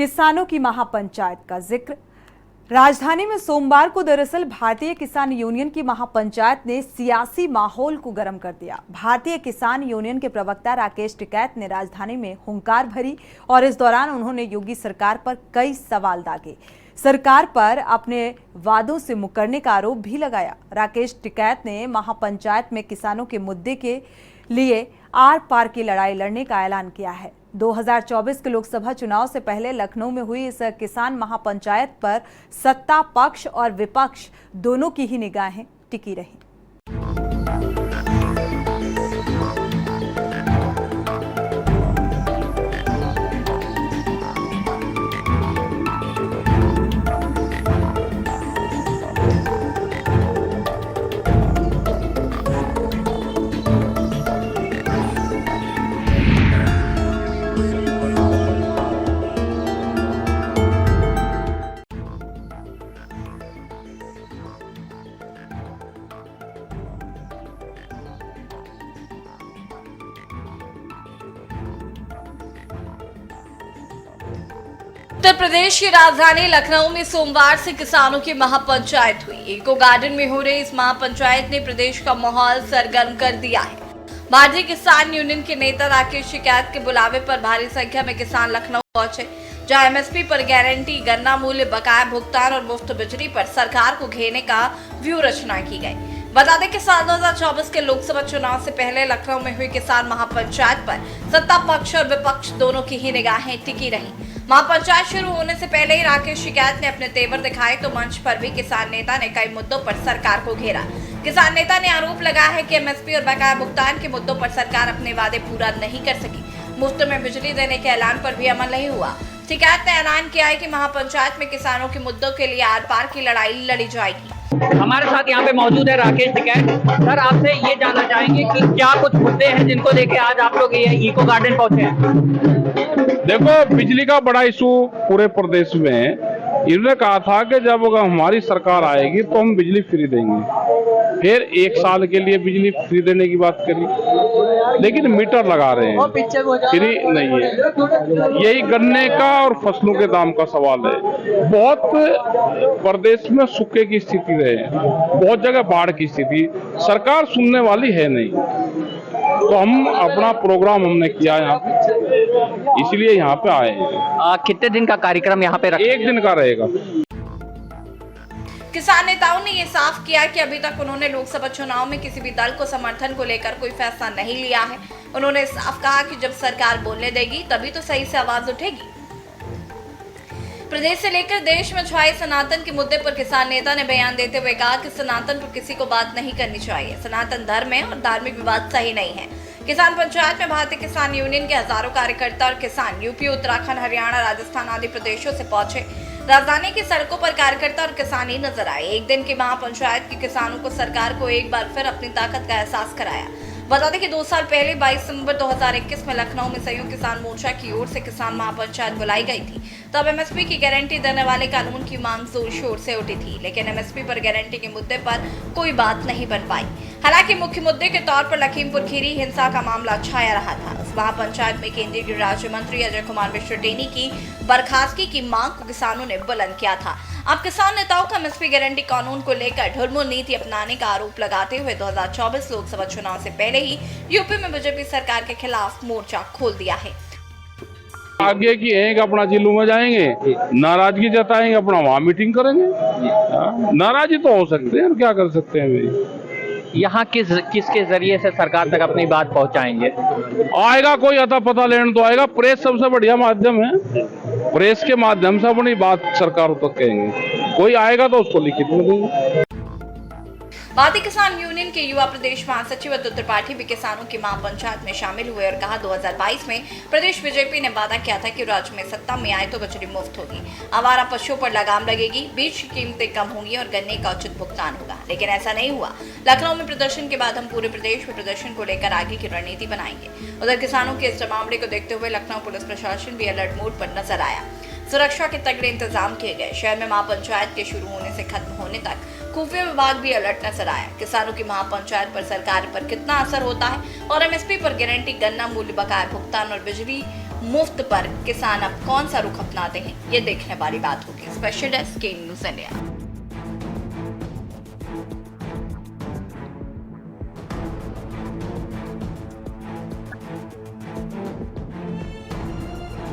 किसानों की महापंचायत का जिक्र। राजधानी में सोमवार को दरअसल भारतीय किसान यूनियन की महापंचायत ने सियासी माहौल को गर्म कर दिया। भारतीय किसान यूनियन के प्रवक्ता राकेश टिकैत ने राजधानी में हुंकार भरी और इस दौरान उन्होंने योगी सरकार पर कई सवाल दागे। सरकार पर अपने वादों से मुकरने का आरोप भी लगाया। राकेश टिकैत ने महापंचायत में किसानों के मुद्दे के लिए आर पार की लड़ाई लड़ने का ऐलान किया है। 2024 के लोकसभा चुनाव से पहले लखनऊ में हुई इस किसान महापंचायत पर सत्ता पक्ष और विपक्ष दोनों की ही निगाहें टिकी रहीं। उत्तर प्रदेश की राजधानी लखनऊ में सोमवार से किसानों की महापंचायत हुई। इको गार्डन में हो रही इस महापंचायत ने प्रदेश का माहौल सरगर्म कर दिया है। भारतीय किसान यूनियन के नेता राकेश टिकैत के बुलावे पर भारी संख्या में किसान लखनऊ पहुंचे, जहां एमएसपी पर गारंटी, गन्ना मूल्य, बकाया भुगतान और मुफ्त बिजली पर सरकार को घेरने का व्यूह रचना की गई। बता दें कि साल 2024 के लोकसभा चुनाव से पहले लखनऊ में हुई किसान महापंचायत पर सत्ता पक्ष और विपक्ष दोनों की ही निगाहें टिकी रहीं। महापंचायत शुरू होने से पहले ही राकेश टिकैत ने अपने तेवर दिखाए तो मंच पर भी किसान नेता ने कई मुद्दों पर सरकार को घेरा। किसान नेता ने आरोप लगाया है कि एमएसपी और बकाया भुगतान के मुद्दों पर सरकार अपने वादे पूरा नहीं कर सकी। मुफ्त में बिजली देने के ऐलान पर भी अमल नहीं हुआ। टिकैत ने ऐलान किया है कि महापंचायत में किसानों के मुद्दों के लिए आर पार की लड़ाई लड़ी जाएगी। हमारे साथ यहाँ पे मौजूद है राकेश टिकैत। सर, आपसे ये जानना चाहेंगे कि क्या कुछ मुद्दे हैं जिनको लेके आज आप लोग ये इको गार्डन पहुंचे हैं? देखो, बिजली का बड़ा इशू पूरे प्रदेश में है। इन्होंने कहा था कि जब हमारी सरकार आएगी तो हम बिजली फ्री देंगे। फिर 1 साल के लिए बिजली फ्री देने की बात करी, लेकिन मीटर लगा रहे हैं, फ्री नहीं है। यही गन्ने का और फसलों के दाम का सवाल है। बहुत प्रदेश में सूखे की स्थिति रहे, बहुत जगह बाढ़ की स्थिति, सरकार सुनने वाली है नहीं। तो हम अपना प्रोग्राम हमने किया यहाँ पे, इसलिए यहाँ पे आए हैं। कितने दिन का कार्यक्रम यहाँ पे रखा? 1 दिन का रहेगा। किसान नेताओं ने ये साफ किया कि अभी तक उन्होंने लोकसभा चुनाव में किसी भी दल को समर्थन को लेकर कोई फैसला नहीं लिया है। उन्होंने साफ कहा कि जब सरकार बोलने देगी तभी तो सही से आवाज उठेगी। प्रदेश से लेकर देश में छाए सनातन के मुद्दे पर किसान नेता ने बयान देते हुए कहा कि सनातन पर किसी को बात नहीं करनी चाहिए। सनातन धर्म है और धार्मिक विवाद सही नहीं है। किसान पंचायत में भारतीय किसान यूनियन के हजारों कार्यकर्ता और किसान यूपी, उत्तराखंड, हरियाणा, राजस्थान आदि प्रदेशों से पहुंचे। राजधानी की सड़कों पर कार्यकर्ता और किसान ही नजर आए। एक दिन की महापंचायत की किसानों को सरकार को एक बार फिर अपनी ताकत का एहसास कराया। बता दें कि 2 साल पहले 22 सितंबर 2021 में लखनऊ में संयुक्त किसान मोर्चा की ओर से किसान महापंचायत बुलाई गई थी। तब एमएसपी की गारंटी देने वाले कानून की मांग जोर शोर से उठी थी, लेकिन एमएसपी पर गारंटी के मुद्दे पर कोई बात नहीं बन पाई। हालांकि मुख्य मुद्दे के तौर पर लखीमपुर खीरी हिंसा का मामला छाया रहा था। इस महापंचायत में केंद्रीय गृह राज्य मंत्री अजय कुमार मिश्र टेनी की बर्खास्तगी की मांग को किसानों ने बुलंद किया था। अब किसान नेताओं का एमएसपी गारंटी कानून को लेकर ढुलमुल नीति अपनाने का आरोप लगाते हुए 2024 लोकसभा चुनाव से पहले ही यूपी में बीजेपी सरकार के खिलाफ मोर्चा खोल दिया है। आगे की है कि अपना जिलों में जाएंगे, नाराजगी जताएंगे, अपना वहाँ मीटिंग करेंगे। नाराजी तो हो सकते हैं, क्या कर सकते हैं भाई। यहाँ किसके जरिए से सरकार तक अपनी बात पहुँचाएंगे? आएगा कोई अता पता लेने तो आएगा। प्रेस सबसे बढ़िया माध्यम है। प्रेस के माध्यम से अपनी बात सरकार तक कहेंगे। कोई आएगा तो उसको लिखित में देंगे। भारतीय किसान यूनियन के युवा प्रदेश महासचिव अतुल त्रिपाठी भी किसानों की महापंचायत में शामिल हुए और कहा 2022 में प्रदेश बीजेपी ने वादा किया था कि राज्य में सत्ता में आए तो बिजली मुफ्त होगी, आवारा पशुओं पर लगाम लगेगी, बीज की कीमतें कम होंगी और गन्ने का उचित भुगतान होगा, लेकिन ऐसा नहीं हुआ। लखनऊ में प्रदर्शन के बाद हम पूरे प्रदेश में प्रदर्शन को लेकर आगे की रणनीति बनाएंगे। उधर किसानों के इस मामले को देखते हुए लखनऊ पुलिस प्रशासन भी अलर्ट मोड पर नजर आया। सुरक्षा के तगड़े इंतजाम किए गए। शहर में महापंचायत के शुरू होने से खत्म होने तक खुफिया विभाग भी अलर्ट नजर आया। किसानों की महापंचायत पर सरकार पर कितना असर होता है और एमएसपी पर गारंटी, गन्ना मूल्य, बकाया भुगतान और बिजली मुफ्त पर किसान अब कौन सा रुख अपनाते हैं, ये देखने वाली बात होगी। स्पेशल डेस्क के न्यूज़ इंडिया।